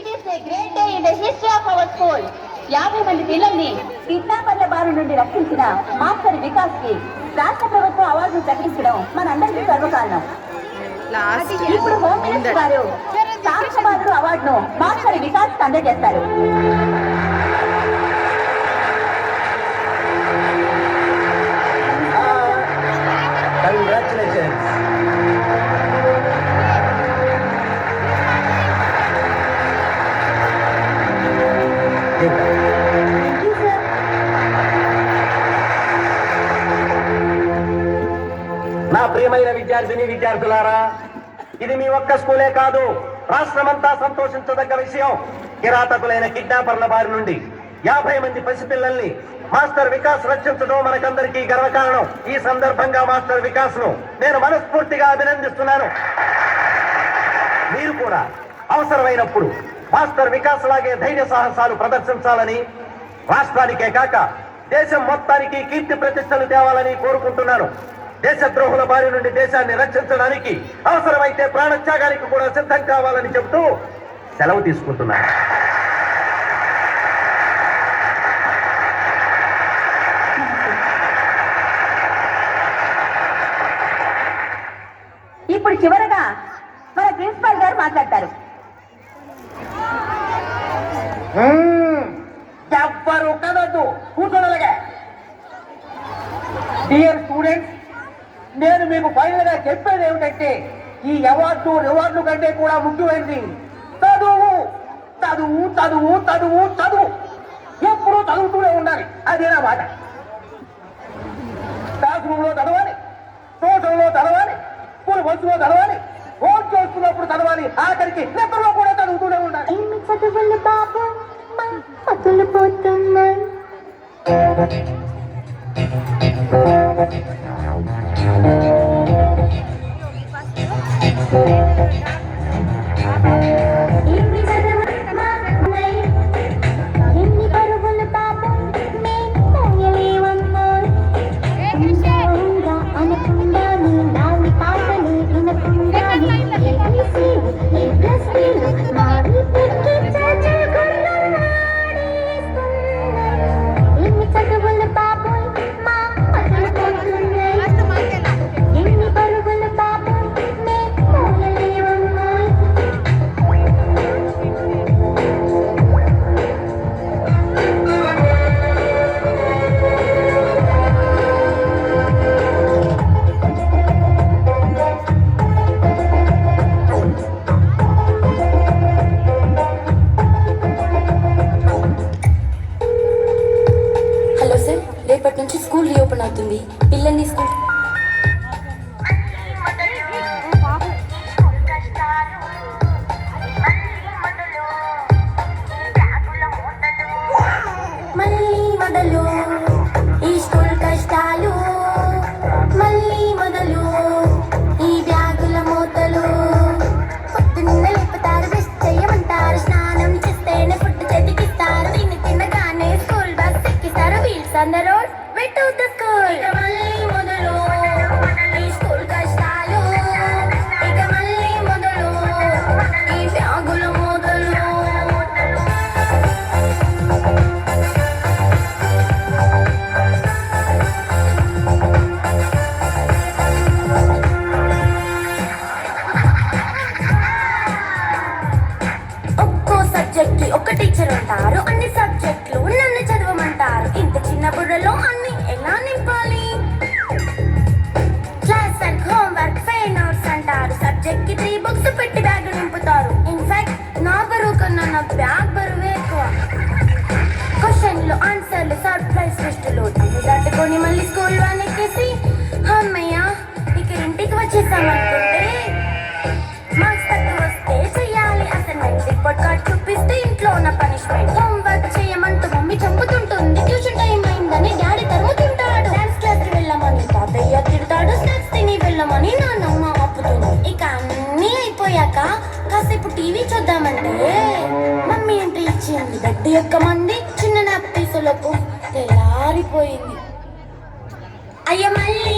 It is a great day in the history of our school. 50 మంది పిల్లల్ని కిడ్నాపర్ల బారి నుండి రక్షించిన మాస్టర్ వికాస్ కి రాష్ట్ర ప్రభుత్వం అవార్డును ప్రకటించడం మనందరికీ గర్వకారణం. ఇప్పుడు హోమ్ మినిస్టర్ గారు సాహసబాదుడు అవార్డును మాస్టర్ వికాస్ కి అందజేస్తారు. నా ప్రియమైన విద్యార్థులారా, ఇది మీ ఒక్క స్కూలే కాదు, రాష్ట్రమంతా సంతోషించదగ్గ విషయం. కిరాతకులైన కిడ్నాపర్ల బారి నుండి 50 మంది పసిపిల్లల్ని మాస్టర్ వికాస్ రక్షించడం మనకందరికీ గర్వకారణం. ఈ సందర్భంగా మాస్టర్ వికాస్ ను నేను మనస్ఫూర్తిగా అభినందిస్తున్నాను. మీరు కూడా అవసరమైనప్పుడు మాస్టర్ వికాస్ లాగే ధైర్య సాహసాలు ప్రదర్శించాలని, రాష్ట్రానికే కాక దేశం మొత్తానికి కీర్తి ప్రతిష్టలు తేవాలని కోరుకుంటున్నాను. దేశద్రోహుల బారి నుండి దేశాన్ని రక్షించడానికి అవసరమైతే ప్రాణత్యాగానికి కూడా సిద్ధం కావాలని చెబుతూ సెలవు తీసుకుంటున్నాను. ఇప్పుడు చివరగా మన ప్రిన్సిపాల్ గారు మాట్లాడతారు. ఎవ్వరు కదొద్దు, కూర్చోనలాగా. డియర్ స్టూడెంట్స్, నేను మీకు ఫైనల్ గా చెప్పేది ఏమిటంటే, ఈ రివార్డు కంటే కూడా ముఖ్యమైనది చదువు. చదువు చదువు చదువు చదువు ఎప్పుడు చదువుతూనే ఉండాలి. అదే నా మాట. క్లాస్ రూమ్ లో చదవాలి, ట్యూషన్లో చదవాలి, స్కూల్ బస్సులో చదవాలి, హోమ్ చేస్తున్నప్పుడు చదవాలి, ఆఖరికి నిద్రలో కూడా చదువుతూనే ఉండాలి. చదువులు బాబు పతులు పోతున్నాయి. ఎన్ని పరుగులు పాపం అనకుండా నాలుగు పాటలు వినకుండా ఎన్ని చదువులు పాపం మా పతులు పోతున్నాయి. ఎన్ని పరుగులు పాపం మోయలేవన్నాయి. హలో సార్, రేపటి నుంచి స్కూల్ రీఓపెన్ అవుతుంది. పిల్లల్ని స్కూల్ మళ్ళీ మొదలు ఈ స్కూల్ కష్టాలు, మళ్ళీ మొదలు ఈ బ్యాగుల మూతలు. పొద్దున్న లేపుతారు, బ్రష్ చేయమంటారు, స్నానం చేస్తేనే ఫుడ్ చేతికిస్తారు, తిని తినగానే స్కూల్ బస్ ఎక్కిస్తారు. Wheels on the road, way to the school. ఇక మళ్ళీ మొదలు ఈ స్కూల్ కష్టాలు, ఇక మళ్ళీ మొదలు ఈ బ్యాగుల మూతలు. ఒక్కో సబ్జెక్ట్ ఒక టీచర్ ఉంటారు, అన్ని సబ్జెక్టులు నన్ను చదవమంటారు. ఇంత చిన్న బుర్రలో అన్ని ఎలా నింపాలి? Class and homework fail notes అంటారు. సబ్జెక్ట్ కి 3 బుక్స్ పెట్టి బ్యాగ్ నింపుతారు. ఇన్ఫాక్ట్ నా బరువు కన్నా నా బ్యాగ్ బరువే ఎక్కువ. క్వశ్చన్లు ఆన్సర్లు సర్ప్రైజ్ టెస్టులు దాటుకొని మళ్ళీ స్కూల్ వ్యాన్ ఎక్కేసి అమ్మయ్య ఇక ఇంటికి వచ్చేసామనుకుంటే మార్క్స్ తక్కువ వస్తే చెయ్యాలి అసైన్మెంట్. రిపోర్ట్ కార్డ్ చూపిస్తే ఇంట్లో ఉన్న పనిష్మెంట్. హోంవర్క్ చేయమంటూ మమ్మీ చంపుతుంటుంది. ట్యూషన్ టైం అయిందని డాడీ తరుముతుంటాడు. డాన్స్ క్లాస్ కి వెళ్ళమని తాతయ్య తిడతాడు. స్నాక్స్ తిని వెళ్ళమని నాన్నమ్మ ఆపుతుంది. ఇక అన్నీ అయిపోయాక కాసేపు టీవీ చూద్దామంటే మమ్మీ ఎంట్రీ ఇచ్చింది. బెడ్ యొక్క మంది చిన్న నాప్ తీసులకు తెల్లారిపోయింది. అయ్య మళ్ళీ